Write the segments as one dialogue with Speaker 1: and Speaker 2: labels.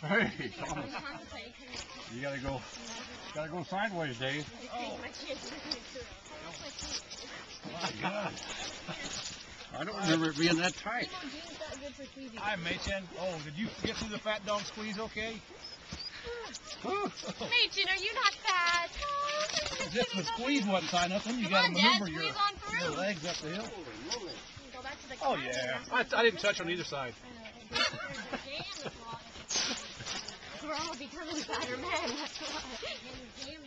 Speaker 1: Hey, Thomas. You gotta go sideways, Dave.
Speaker 2: Oh.
Speaker 1: My God. I don't remember it being that tight.
Speaker 2: Hi, Machen. Oh, did you get through the fat dog squeeze okay?
Speaker 3: Machen, are you not fat?
Speaker 2: As if the squeeze wasn't tight enough, then you got to maneuver your legs up the hill.
Speaker 3: Go back to the
Speaker 2: Oh, yeah. I didn't touch on either side.
Speaker 3: We're all becoming fatter men, that's why.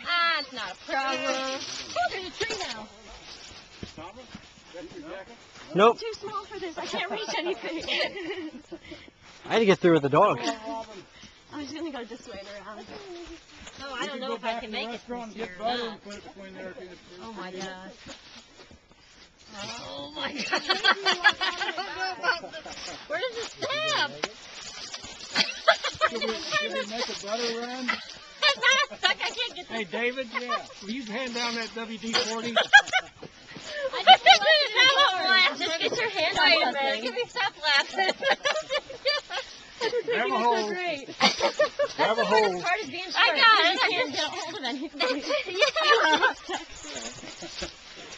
Speaker 3: Ah, it's not a problem. Oh, there's a tree now.
Speaker 4: Nope.
Speaker 3: Too small for this. I can't reach anything.
Speaker 4: I had to get through with the dog.
Speaker 3: I was going to go this way and around. No, I don't know if I can make it this year or not. Oh, my gosh. Oh, my God. Where does it snap?
Speaker 2: Should we make a butter run?
Speaker 3: I'm not stuck. I can't get this.
Speaker 2: Hey, David, will you hand down that WD-40?
Speaker 3: Just get your hand on something. Give me stop laughing.
Speaker 2: Grab a hold.
Speaker 3: Great.
Speaker 2: Grab a hold.
Speaker 3: Part is being short. I got it. I can't get a hold of anything.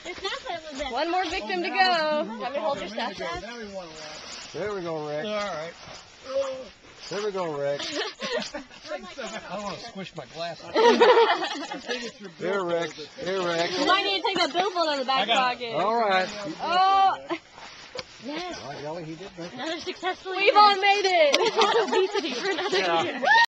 Speaker 3: It's not that it was that. One more victim to go. Want me to hold your stuff, Dad?
Speaker 4: There we go, Rex.
Speaker 2: All right.
Speaker 4: There we go, Rex.
Speaker 2: I want to squish my glasses.
Speaker 4: There, Rex. There, Rex.
Speaker 3: You might need to take that billfold out of the back pocket.
Speaker 4: All right.
Speaker 3: Oh. Yes.
Speaker 4: Well, Yelly, he did make it.
Speaker 3: Another successful year. We've all made it. Obesity for another year.